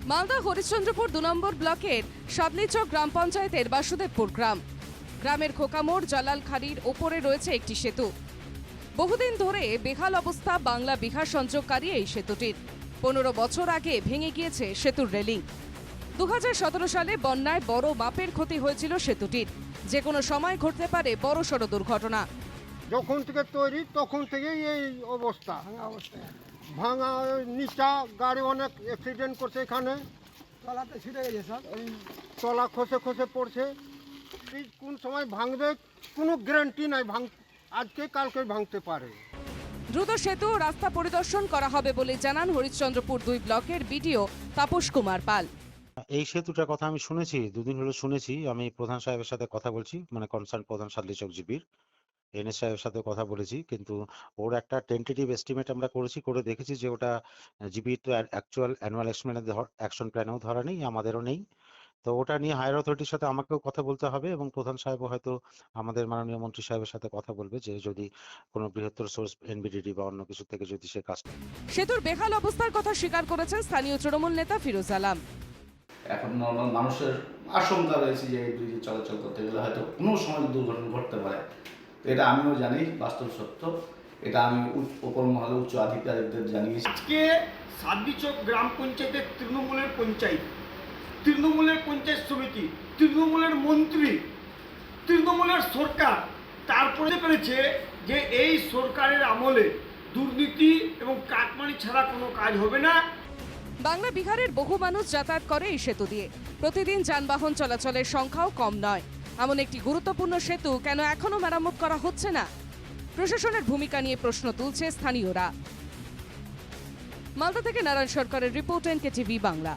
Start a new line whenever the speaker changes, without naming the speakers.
মালদা হরিশ্চন্দ্রপুর ২ নম্বর ব্লকের সাদলিচক গ্রাম পঞ্চায়েতের বাসুদেবপুর গ্রাম। গ্রামের খোকামোড় জালালখাড়ির ওপরে রয়েছে একটি সেতু। বহুদিন ধরে বেহাল অবস্থা বাংলা বিহার সংযোগকারী এই সেতুটির। ১৫ বছর আগে ভেঙে গিয়েছে সেতুর রেলিং। ২০১৭ সালে বন্যায় বড় মাপের ক্ষতি হয়েছিল সেতুটির। যে কোনো সময় ঘটতে পারে বড়সড় দুর্ঘটনা।
যখন থেকে তৈরি তখন থেকেই এই অবস্থা, ভাঙা নিচা, গাড়ি অনেক অ্যাক্সিডেন্ট করছে, এখানে
তলাতে ছিঁড়ে গেছে সব।
এই তলা খসে খসে পড়ছে। এই কোন সময় ভাঙবে কোনো গ্যারান্টি নাই, আজকে কালকে ভাঙতে পারে।
দ্রুত সেতু ও রাস্তা পরিদর্শন করা হবে বলে জানান হরিশ্চন্দ্রপুর ২ ব্লকের বিডিও তাপস কুমার পাল।
এই সেতুটার কথা আমি শুনেছি, দুদিন হলো শুনেছি। আমি প্রধান সাহেবের সাথে কথা বলছি, মানে কনসার্ন প্রধান সাদলিচক জিবির এনএস সাহেবের সাথে কথা বলেছি, কিন্তু ওর একটা টেন্টেটিভ এস্টিমেট আমরা করেছি, করে দেখেছি যে ওটা জিবির তো অ্যাকচুয়াল অ্যানুয়াল অ্যাকশন প্ল্যানেও ধরা নেই, আমাদেরও নেই। তো ওটা নিয়ে হায়ার অথরিটির সাথে আমাকেও কথা বলতে হবে, এবং প্রধান সাহেবও হয়তো আমাদের মাননীয় মন্ত্রী সাহেবের সাথে কথা বলবে যে যদি কোনো বৃহত্তর সোর্স এনবিডিডি বা অন্য কিছু থেকে যদি সে কাজ।
সেতুর বেহাল অবস্থার কথা স্বীকার করেছেন স্থানীয় তৃণমূল নেতা ফিরোজ আলম।
এখন নর্মাল মানুষের আশঙ্কা রয়েছে যে এই ব্রিজে চলাচল করতে গেলে হয়তো কোনো সময় দুর্ঘটনা ঘটতে পারে। তো এটা আমিও জানি, বাস্তব সত্য। এটা আমি উপর মহলে উচ্চ আধিকারিকদের জানিয়েছি।
আজকে সাদলিচক গ্রাম পঞ্চায়েতের তৃণমূলের পঞ্চায়েত, তৃণমূলের পঞ্চায়েত সমিতি, তৃণমূলের মন্ত্রী, তৃণমূলের সরকার তারপরে পেরেছে যে এই সরকারের আমলে দুর্নীতি এবং কাটমানি ছাড়া কোনো কাজ হবে না।
বাংলা বিহারের বহু মানুষ যাতায়াত করে এই সেতু দিয়ে। প্রতিদিন যানবাহন চলাচলের সংখ্যাও কম নয়। এমন একটি গুরুত্বপূর্ণ সেতু কেন এখনো মেরামত করা হচ্ছে না? প্রশাসনের ভূমিকা নিয়ে প্রশ্ন তুলছে স্থানীয়রা। মালদা থেকে নারায়ণ সরকারের রিপোর্ট, এনকেটিভি বাংলা।